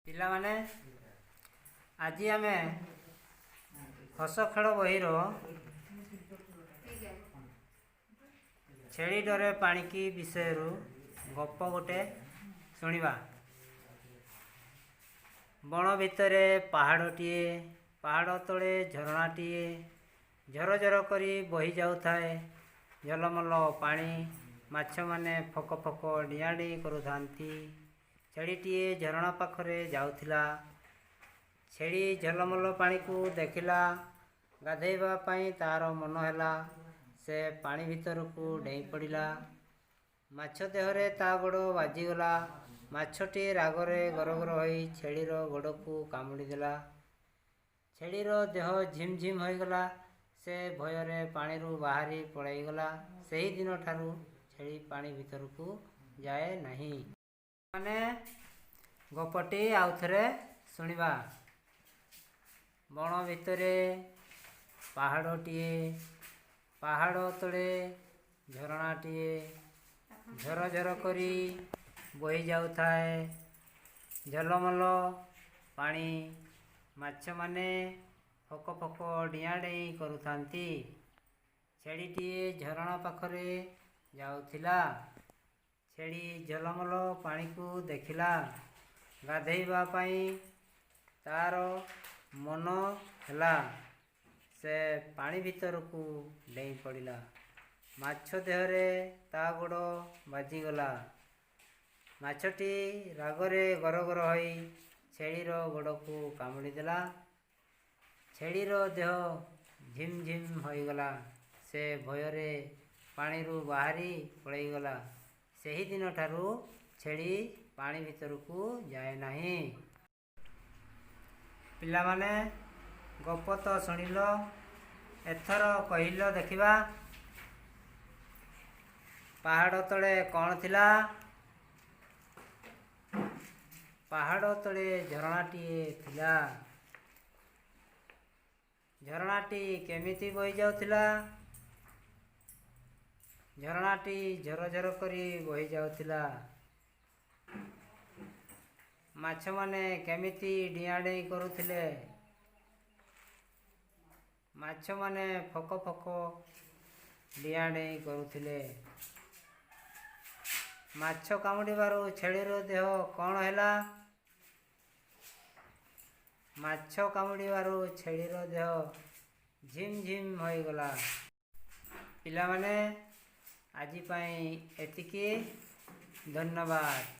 ପିଲାମାନେ ଆଜି ଆମେ ହସ ଖେଳ ବହିର ଛେଳି ଡରେ ପାଣିକି ବିଷୟରୁ ଗପ ଗୋଟେ ଶୁଣିବା। ବଣ ଭିତରେ ପାହାଡ଼ଟିଏ, ପାହାଡ଼ ତଳେ ଝରଣାଟିଏ, ଝରଝର କରି ବହି ଯାଉଥାଏ ଝଲମଲ ପାଣି। ମାଛମାନେ ଫକ ଫକ ଡିଆଁ ଡେଇଁ କରୁଥାନ୍ତି। ଛେଳିଟିଏ ଝରଣା ପାଖରେ ଯାଉଥିଲା। ଛେଳି ଝଲମଲ ପାଣିକୁ ଦେଖିଲା। ଗାଧୋଇବା ପାଇଁ ତା'ର ମନ ହେଲା। ସେ ପାଣି ଭିତରକୁ ଡେଇଁ ପଡ଼ିଲା। ମାଛ ଦେହରେ ତା' ଗୋଡ଼ ବାଜିଗଲା। ମାଛଟି ରାଗରେ ଗରଗର ହୋଇ ଛେଳିର ଗୋଡ଼କୁ କାମୁଡ଼ି ଦେଲା। ଛେଳିର ଦେହ ଝିମ୍ ଝିମ୍ ହୋଇଗଲା। ସେ ଭୟରେ ପାଣିରୁ ବାହାରି ପଳାଇଗଲା। ସେହିଦିନଠାରୁ ଛେଳି ପାଣି ଭିତରକୁ ଯାଏ ନାହିଁ। ମାନେ ଗପଟି ଆଉଥରେ ଶୁଣିବା। ବଣ ଭିତରେ ପାହାଡ଼ଟିଏ, ପାହାଡ଼ ତଳେ ଝରଣାଟିଏ, ଝରଝର କରି ବହି ଯାଉଥାଏ ଝଲମଲ ପାଣି। ମାଛମାନେ ଫକ ଫକ ଡିଆଁ ଡେଇଁ କରୁଥାନ୍ତି। ଛେଳିଟିଏ ଝରଣା ପାଖରେ ଯାଉଥିଲା। ଛେଳି ଝଲମଲ ପାଣିକୁ ଦେଖିଲା। ଗାଧୋଇବା ପାଇଁ ତା'ର ମନ ହେଲା। ସେ ପାଣି ଭିତରକୁ ଡେଇଁ ପଡ଼ିଲା। ମାଛ ଦେହରେ ତା' ଗୋଡ଼ ବାଜିଗଲା। ମାଛଟି ରାଗରେ ଗରଗର ହୋଇ ଛେଳିର ଗୋଡ଼କୁ କାମୁଡ଼ି ଦେଲା। ଛେଳିର ଦେହ ଝିମ୍ ଝିମ୍ ହୋଇଗଲା। ସେ ଭୟରେ ପାଣିରୁ ବାହାରି ପଳାଇଗଲା। ସେହିଦିନଠାରୁ ଛେଳି ପାଣି ଭିତରକୁ ଯାଏ ନାହିଁ। ପିଲାମାନେ ଗପ ତ ଶୁଣିଲ, ଏଥର କହିଲ ଦେଖିବା, ପାହାଡ଼ ତଳେ କ'ଣ ଥିଲା? ପାହାଡ଼ ତଳେ ଝରଣାଟିଏ ଥିଲା। ଝରଣାଟି କେମିତି ବହି ଯାଉଥିଲା? ଝରଣାଟି ଝରଝର କରି ବହି ଯାଉଥିଲା। ମାଛମାନେ କେମିତି ଡିଆଁ ଡେଇଁ କରୁଥିଲେ? ମାଛମାନେ ଫକ ଫକ ଡିଆଁ ଡେଇଁ କରୁଥିଲେ। ମାଛ କାମୁଡ଼ିବାରୁ ଛେଳିର ଦେହ କ'ଣ ହେଲା? ମାଛ କାମୁଡ଼ିବାରୁ ଛେଳିର ଦେହ ଝିମ୍ ଝିମ୍ ହୋଇଗଲା। ପିଲାମାନେ ଆଜି ପାଇଁ ଏତିକି। ଧନ୍ୟବାଦ।